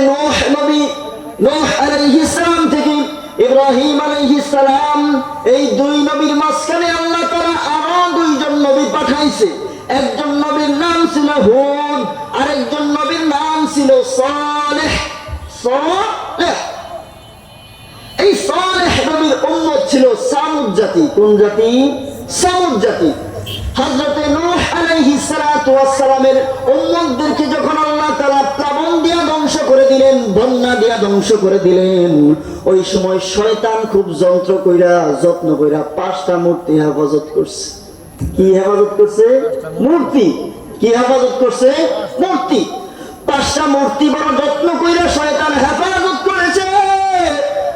নূহ নবী, নূহ আলাইহিস সালাম থেকে ইব্রাহিম আলাইহিস সালাম, এই দুই নবীর মাঝখানে আল্লাহ তাআলা আরো দুইজন নবী পাঠাইছে। একজন নবীর নাম ছিল হুদ, আরেকজন নবীর নাম ছিল সালেহ। সালেহ, এই সালেহ নবীর উম্মত ছিল সামুদ জাতি। কোন জাতি? সামুদ জাতি। হযরতে নূহ আলাইহিস সালাতু ওয়াস সালামের উম্মতদেরকে যখন আল্লাহ তাআলা প্লাবন দিয়া ধ্বংস করে দিলেন, বন্যা দিয়া ধ্বংস করে দিলেন, ওই সময় শয়তান খুব যন্ত্র কইরা যত্ন কইরা 5টা মূর্তি হেফাজত করছে। কি হেফাজত করছে? মূর্তি। কি হেফাজত করছে? মূর্তি। 5টা মূর্তি বড় যত্ন কইরা শয়তান হেফাজত করেছে।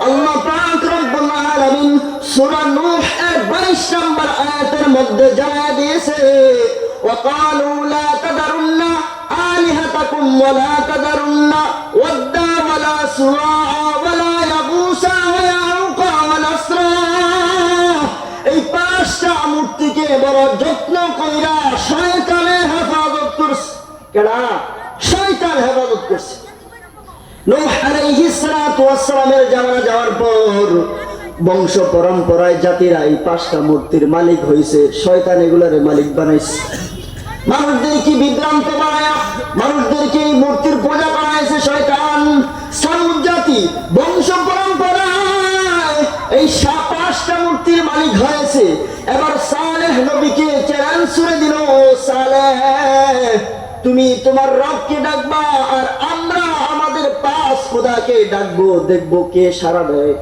আল্লাহ পাক রব্বুল আলামিন সূরা নূহ এর 22 নম্বর আয়াতের মধ্যে জানায় দিয়েছে, ওয়াকালু লা তাদারুন্না আলিহাতাকুম ওয়া লা তাদারুন্না ওয়াদ্দা ওয়া লা সুওয়া ওয়া লা ইয়াগুসা ওয়া ইয়াউকা ওয়া নাসরা। এই 5টা মূর্তিকে বড় যত্ন কইরা শয়তানে হেফাজত করছে। কেডা? শয়তান হেফাজত করছে। নূহ আলাইহিস সালাতু ওয়াস সালামের জামানা যাওয়ার পর বংশ পরম্পরায় জাতিরা এই 5টা মূর্তির মালিক হইছে। শয়তান এগুলারে মালিক বানাইছে। মানুষদেরকে বিভ্রান্ত বানায়া মানুষদেরকে এই মূর্তির পূজা বানাইছে শয়তান। সামুদ জাতি বংশ পরম্পরায় এই 5টা মূর্তির মালিক হয়েছে। এবার সালেহ নবীকে চ্যালেঞ্জ ছুড়ে দিল, সালেহ তুমি তোমার রবকে ডাকবা আর আমরা আমাদের 5 খোদাকে ডাকবো, দেখবো কে সাড়া দেয়।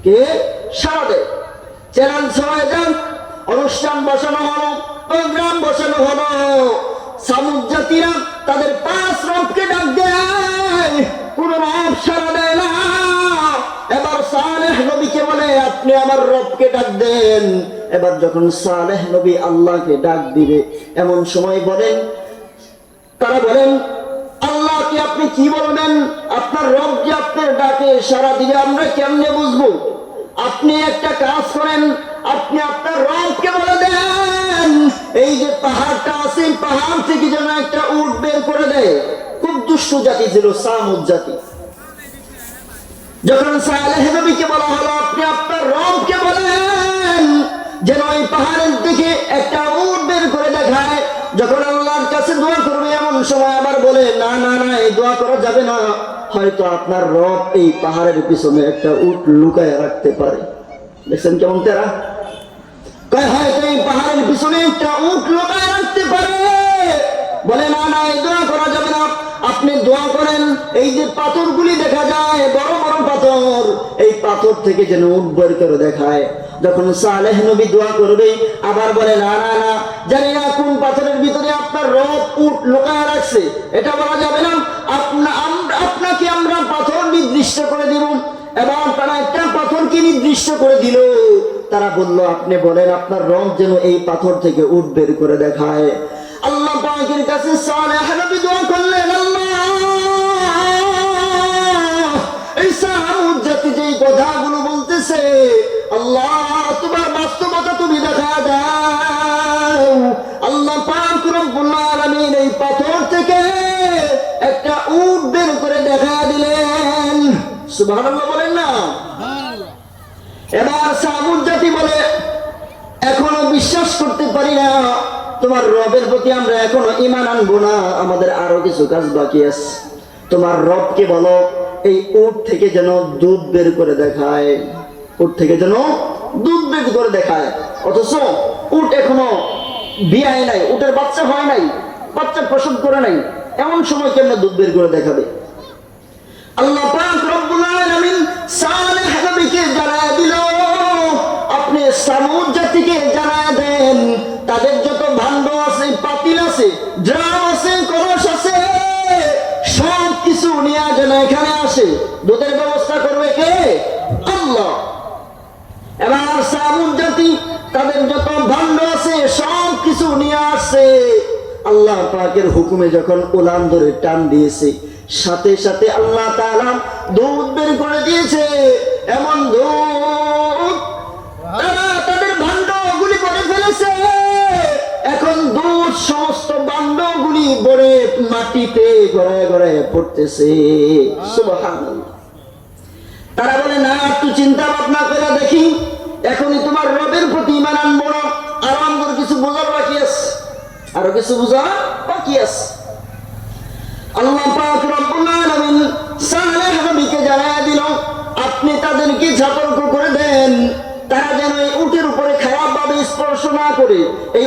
কে সাড়া দেয়? চ্যালেঞ্জ হয়ে যান। অনুষ্ঠান বসানো হলো, প্রোগ্রাম বসানো হলো। সামুদ জাতিরা তাদের 5 রবকে ডাক দেয়, কোন রব সাড়া দেয় না। এবার সালেহ নবীকে বলে আপনি আমার রবকে ডাক দেন। এবার যখন সালেহ নবী আল্লাহকে ডাক দিবে, এমন সময় বলেন, তারা বলেন আল্লাহকে আপনি কি বলবেন? আপনার রব যে আপনার ডাকে সাড়া দিবে আমরা কেমনে বুঝবো? আপনি একটা কাজ করেন, আপনি আপনার রবকে বলে দেন এই যে পাহাড়টা আছে, পাহাড় থেকে যেন একটা উট বের করে দেয়। খুব দুষ্ট জাতি ছিল সামুদ জাতি। যখন সালেহ নবীকে বলা হলো আপনি আপনার রবকে বলেন যেন এই পাহাড়ের দিকে একটা উট বের করে দেখায়, যখন আল্লাহর কাছে দোয়া করবে এমন সময় আবার বলে না না না, এই দোয়া করা যাবে না, হয়তো আপনার রব এই পাহাড়ের পিছনে একটা উট লুকায় রাখতে পারে। দেখছেন কেমন তেরা? হয়তো এই পাহাড়ের পিছনে একটা উট লুকায় রাখতে পারে। বলে না না, এই দোয়া করা যাবে না, আপনি দোয়া করেন এই যে পাথরগুলি দেখা যায় বড় বড় পাথর, এই পাথর থেকে যেন উট বের করে দেখায়। যখন সালেহ নবী দোয়া করবে আবার বলে না না না, জানি না কোন পাথরের ভিতরে আপনার রব উট লুকায় রাখছে, এটা বলা যাবে না, আপনাকে আমরা পাথর নির্দিষ্ট করে দিব। এবার তারা একটা পাথরকে নির্দিষ্ট করে দিল। তারা বলল আপনি বলেন আপনার রব যেন এই পাথর থেকে উট বের করে দেখায়। আল্লাহ পাকের কাছে সালেহ নবী দোয়া করলেন, আল্লাহ এই সামুদ জাতি যেই কথাগুলো বলতেছে আল্লাহ তোমার বাস্তবতা তুমি দেখা দাও। আল্লাহ পাক রব্বুল আলামিন এই পাথর থেকে একটা উট বের করে দেখা দিলেন। সুবহানাল্লাহ বলেন না? এবার সামুদ জাতি বলে এখনো বিশ্বাস করতে পারি না, তোমার রবের প্রতি আমরা এখনো ঈমান আনবো না, আমাদের আরো কিছু কাজ বাকি আছে। তোমার রবকে বলো এই উট থেকে যেন দুধ বের করে দেখায়, উট থেকে যেন দুধ বের করে দেখায়। অথচ উট এখনো বিয়ায় নাই, উটের বাচ্চা হয় নাই, বাচ্চা প্রসব করে নাই, এমন সময় কেমনে দুধ বের করে দেখাবে? আল্লাহ পাক রব্বুল আলামিন সালেহ নবীকে জানায় দিল আপনি সামুদ জাতিকে জানায় দেন তাদের যত ভাণ্ড আছে, পাতিল আছে, ড্রাম আছে, কলস আছে, সব কিছু নিয়ে যেন এখানে আসে। দুধের ব্যবস্থা করবে কে? আল্লাহ। এবার সামুদ জাতি তাদের যত ভাণ্ড আছে সব কিছু নিয়ে আসছে। আল্লাহ পাকের হুকুমে যখন উলান ধরে টান দিয়েছে, সাথে সাথে আল্লাহ তাআলা দুধ বের করে দিয়েছে। এমন দুধ তাদের ভাণ্ড গুলি করে ফেলেছে। এখন দুধ সমস্ত ভাণ্ড গুলি পড়ে মাটিতে গড়ায় গড়ায় পড়তেছে। সুবহানাল্লাহ। তারা বলে না, একটু চিন্তা ভাবনা করে দেখি, এখনই তোমার রবের প্রতি ঈমান আনবো না, আরো আমাদের কিছু বোঝার বাকি আছে, আরো কিছু বোঝার বাকি আছে। আল্লাহ পাক রব্বুল আলামিন সালেহ নবীকে জানায়া দিল, আপনি তাদেরকে সতর্ক করে দেন, তারা যেন এই উটের উপরে খারাপ ভাবে স্পর্শ না করে, এই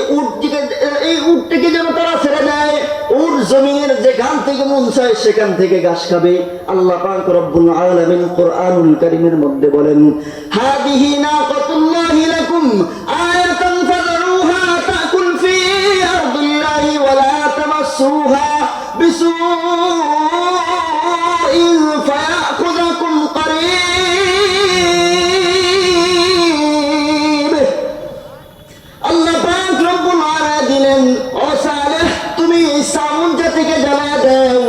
উটটিকে যেন তারা ছেড়ে দেয়, উট জমিনের যেখান থেকে মন চায় সেখান থেকে ঘাস খাবে। আল্লাহ পাক রব্বুল আলামিন কোরআনুল কারীমের মধ্যে বলেন, হাদিহি নাকাতুল্লাহি লাকুম আয়াতান ফাযরুহা তাকুল ফি আরদিল্লাহি ওয়া লা তামাসসুহা বিসুইন ফায়াখুযুকুম করিব। আল্লাহ পাক রব্বুল আলামিন দিলেন, ও সালেহ, তুমি সামুন জাতিকে জানায়া দাও,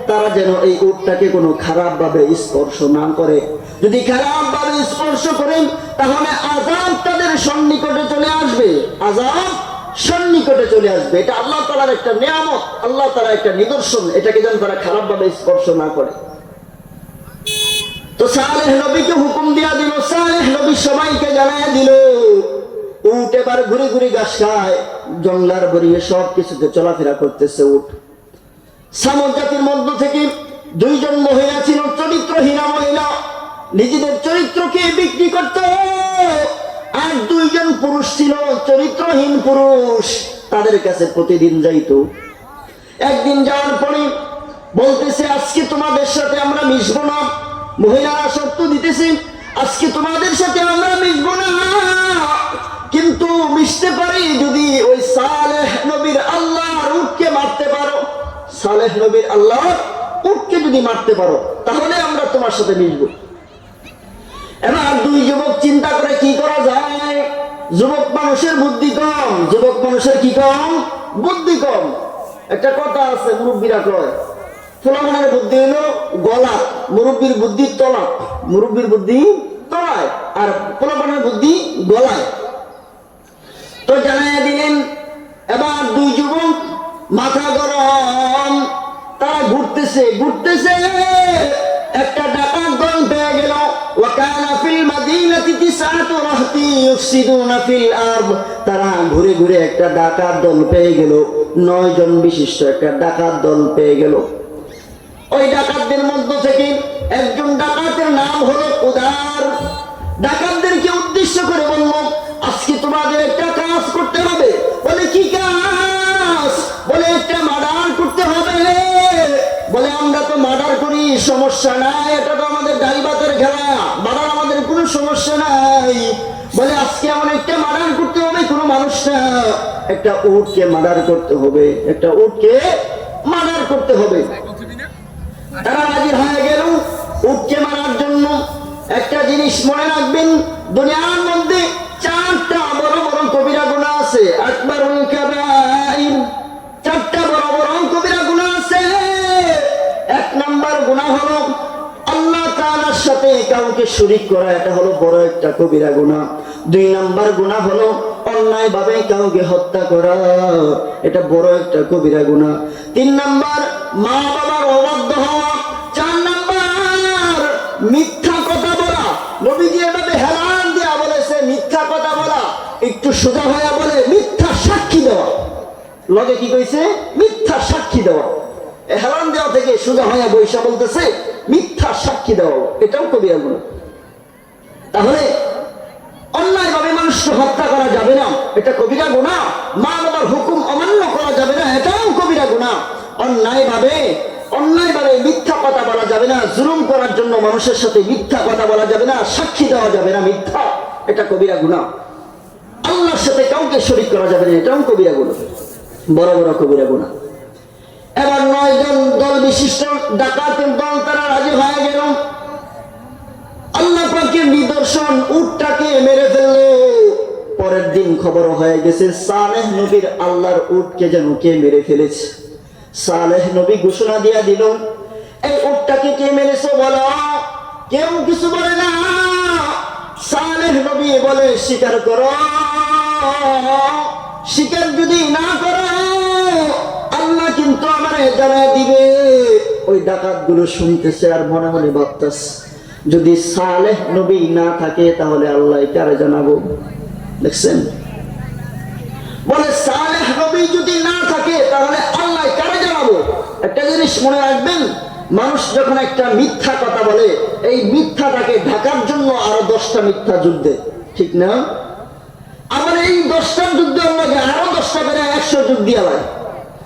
তারা যেন এই উটটাকে কোনো খারাপ ভাবে স্পর্শ না করে। যদি খারাপ ভাবে স্পর্শ করেন তাহলে আযাব তাদের সন্নিকটে চলে আসবে, আযাব সন্নিকটে চলে আসবে। এটা আল্লাহ তাআলার একটা নিয়ামত, আল্লাহ তাআলার একটা নিদর্শন, এটাকে যেন তারা খারাপ ভাবে স্পর্শ না করে। তো সালেহ নবীকে হুকুম দিয়া দিল, সালেহ নবী সবাইকে জানায়া দিল, উট এবার ঘুরে ঘুরে ঘাস খায়, জঙ্গলার বরিয়ে সব কিছুতে চলাফেরা করতেছে উট। সামুদ জাতির মধ্য থেকে দুইজন মহিলা ছিল, চরিত্রহীনা মহিলা, নিজেদের চরিত্রকে বিক্রি করত, আর দুইজন পুরুষ ছিল, চরিত্রহীন পুরুষ, তাদের কাছে প্রতিদিন যাইতো। একদিন যাওয়ার পরে বলতেছে, আজকে তোমাদের সাথে আমরা মিশবো না। মহিলারা শর্ত দিতেছে, আজকে তোমাদের সাথে আমরা মিশবো না, কিন্তু মিশতে পারি যদি ওই সালেহ নবীর আল্লাহর উটকে মারতে পারো। সালেহ নবীর আল্লাহর উটকে যদি মারতে পারো তাহলে আমরা তোমার সাথে মিশবো। এবার দুই যুবক চিন্তা করে কি করা যায়। যুবক মানুষের বুদ্ধি কম, যুবক মানুষের কি কম? বুদ্ধি কম। একটা কথা আছে, মুরব্বীরা কয়, ফুলামানের বুদ্ধি হলো গলা, মুরব্বীর বুদ্ধি তলা, মুরব্বীর বুদ্ধি তলায় আর ফুলামানের বুদ্ধি গলায়। তো জানাইয়া দিলেন, এবার দুই যুবক মাথা গরম, তারা ঘুরতেছে ঘুরতেছে, একটা ডাকাত দল পেয়ে গেল। ওয়াকানা ফিল মাদিনাতি তিসআতু রাহতি ইউফসিদুনা ফিল আরদ। তারা ঘুরে ঘুরে একটা ডাকাত দল পেয়ে গেল, 9 জন বিশিষ্ট একটা ডাকাত দল পেয়ে গেল। ওই ডাকাতদের মধ্য থেকে একজন ডাকাতের নাম হলো উদার। ডাকাতদেরকে উদ্দেশ্য করে বলল, আজকে তোমাদের একটা কাজ করতে হবে। বলে কি কাজ? বলে একটা মার্ডার করতে হবে। বলে আমরা তো মার্ডার করি, সমস্যা নাই, এটা তো আমাদের ডাল ভাতের খেলা, মার্ডার আমাদের কোনো সমস্যা নাই। বলে আজকে এমন একটা মার্ডার করতে হবে, কোনো মানুষ না, একটা উটকে মার্ডার করতে হবে, একটা উটকে মার্ডার করতে হবে। তারা রাজি হয়ে গেল উটকে মারার জন্য। একটা জিনিস মনে রাখবেন, দুনিয়ার মধ্যে 4টা বড় বড় কবিরা গুনাহ আছে। আকবারুল কাবাইর, 4টা বড় বড় কবিরা গুনাহ আছে। 1 নাম্বার গুনাহ হলো আল্লাহ তাআলার সাথে কাউকে শরীক করা, এটা হলো বড় একটা কবিরা গুনাহ। 2 নাম্বার গুনাহ হলো অন্যায় ভাবে কাউকে হত্যা করা, এটা বড় একটা কবিরা গুনাহ। 3 নাম্বার মা বাবার অবাধ্য হওয়া। 4 নাম্বার মিথ্যা কথা বলা। নবীজি এভাবে হেলান দিয়া বলেছে, মিথ্যা কথা বলা। একটু সোজা হয়ে বলে মিথ্যা সাক্ষী দেওয়া। লগে কি কইছে? মিথ্যা সাক্ষী দেওয়া। হেলান দেওয়া থেকে সোজা হয়ে বৈশা বলতেছে মিথ্যা সাক্ষী দেওয়া, এটাও কবিরা গুনাহ। তাহলে অন্যায় ভাবে মানুষকে হত্যা করা যাবে না, এটা কবিরা গুনাহ। মা বাবার হুকুম অমান্য করা যাবে না, এটাও কবিরা গুনাহ। অন্যায় ভাবে মিথ্যা কথা বলা যাবে না, জুলুম করার জন্য মানুষের সাথে মিথ্যা কথা বলা যাবে না, সাক্ষী দেওয়া যাবে না মিথ্যা, এটা কবিরা গুনাহ। আল্লাহর সাথে কাউকে শরীক করা যাবে না, এটাও কবিরা গুনাহ, বড় বড় কবিরা গুনাহ। এবার 9 জন দল বিশিষ্ট ডাকাতের দল তারা রাজি হয়ে গেল। আল্লাহ পাকের নিদর্শন, উটটাকে মেরে ফেললো। পরের দিন খবর হয়ে গেছে সালেহ নবীর আল্লাহর উটকে যেন কে মেরে ফেলেছে। সালেহ নবী ঘোষণা দিয়া দিল, এই উটটাকে কে মেরেছে বলো। কেউ কিছু বলে না। সালেহ নবী বলে স্বীকার করো। স্বীকার যদি না করো আল্লাহ কিন্তু আমারে জানায় দিবে। ওই ডাকাতগুলো শুনতেছে আর মনে মনে ভাবতেছে, যদি সালেহ নবী না থাকে তাহলে আল্লাহ কারে জানাবো। দেখছেন, বলে সালেহ নবী যদি না থাকে তাহলে আল্লাহ কারে জানাবো। একটা জিনিস মনে রাখবেন, মানুষ যখন একটা মিথ্যা কথা বলে, এই মিথ্যাটাকে ঢাকার জন্য আরো 10টা মিথ্যা যুদ্ধে, ঠিক না? আবার এই 10টার যুদ্ধে আল্লাহকে আরো 10টা করে 100 যুগ দিয়া হয়।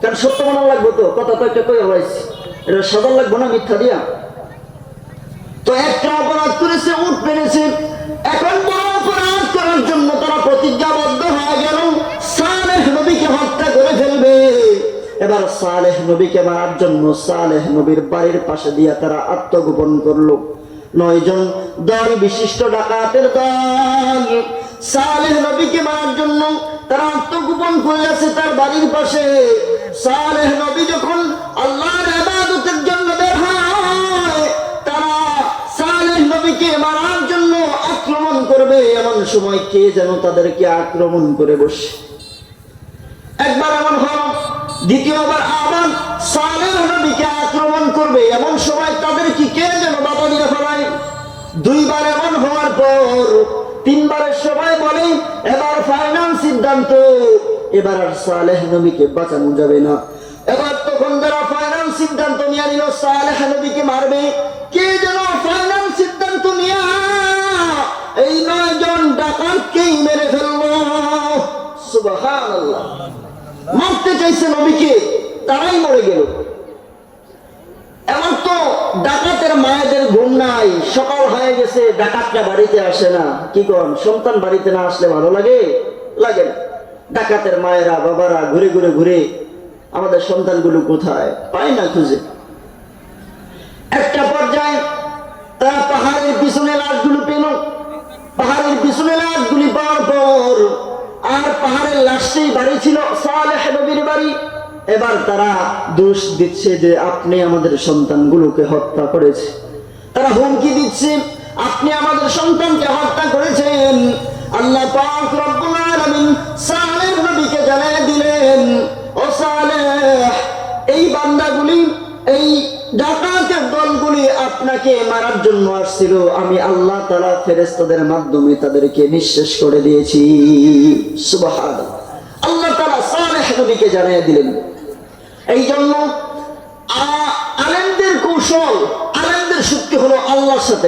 কারণ সত্য মনে লাগবো তো, কথা তো একটা কই হয়েছে, এটা সাদা লাগবো না মিথ্যা দিয়া। তো একটা অপরাধ করেছে, উঠ পেরেছে, এখন বড় অপরাধ করার জন্য তারা প্রতিজ্ঞাবদ্ধ হয়ে গেল, সালেহ নবীকে হত্যা করে ফেলবে। এবার সালেহ নবীকে মারার জন্য সালেহ নবীর বাড়ির পাশে দিয়া তারা আত্মগোপন করলো। 9 জন দল বিশিষ্ট ডাকাতের দল সালেহ নবীকে মারার জন্য তারা আত্মগোপন করে আছে তার বাড়ির পাশে। সালেহ নবী যখন আল্লাহর ইবাদতের জন্য বের হয়, তারা সালেহ নবীকে মারার জন্য আক্রমণ করবে। এমন সময় কে যেন তাদেরকে আক্রমণ করে বসে। একবার এমন হল, দ্বিতীয়বার আবার সালেহ নবীকে আক্রমণ করবে। এমন সময় তাদেরকে কে যেন বাধা দিয়ে ফেলায়। 2 বার এমন হওয়ার পর 3 বারের সবাই বলে এবার ফাইনাল সিদ্ধান্ত, এবার আর সালেহ নবীকে বাঁচানো যাবে না। এবার তখন যারা ফাইনাল সিদ্ধান্ত নিয়ে নিল সালেহ নবীকে মারবে, কে যেন ফাইনাল সিদ্ধান্ত নিয়ে এই 9 জন ডাকাতকেই মেরে ফেললো। সুবহানাল্লাহ। মারতে চাইছে নবীকে, তারাই মরে গেল। এমন তো ডাকাতের মায়েদের ঘুম নাই, সকাল হয়ে গেছে, ডাকাতটা বাড়িতে আসে না। কি করেন, সন্তান বাড়িতে না আসলে ভালো লাগে? লাগে না। ডাকাতের মায়েরা বাবারা ঘুরে ঘুরে ঘুরে আমাদের সন্তানগুলো কোথায় পায় না, খুঁজে। একটা পর্যায়ে তারা পাহাড়ের পিছনে লাশগুলো পেল। পাহাড়ের পিছনে লাশগুলি পাওয়ার পর, আর পাহাড়ের লাশটাই বাড়ি ছিল সালেহ নবীর বাড়ি। এবার তারা দোষ দিচ্ছে যে আপনি আমাদের সন্তানগুলোকে হত্যা করেছে। তারা হুমকি দিচ্ছে, আপনি আমাদের সন্তানকে হত্যা করেছেন। আল্লাহ পাক রব্বুল আলামিন সালেহ নবীকে জানিয়ে দিলেন, ও সালেহ, এই বান্দাগুলি, এই ডাকাতের দলগুলি আপনাকে মারার জন্য আসছিল। আমি আল্লাহ তাআলা ফেরেশতাদের মাধ্যমে তাদেরকে নিঃশেষ করে দিয়েছি। সুবহানাল্লাহ। আল্লাহ তাআলা সালেহ নবীকে জানিয়ে দিলেন। এই জন্য আলেমদের কৌশল, আলেমদের শক্তি হলো আল্লাহর সাথে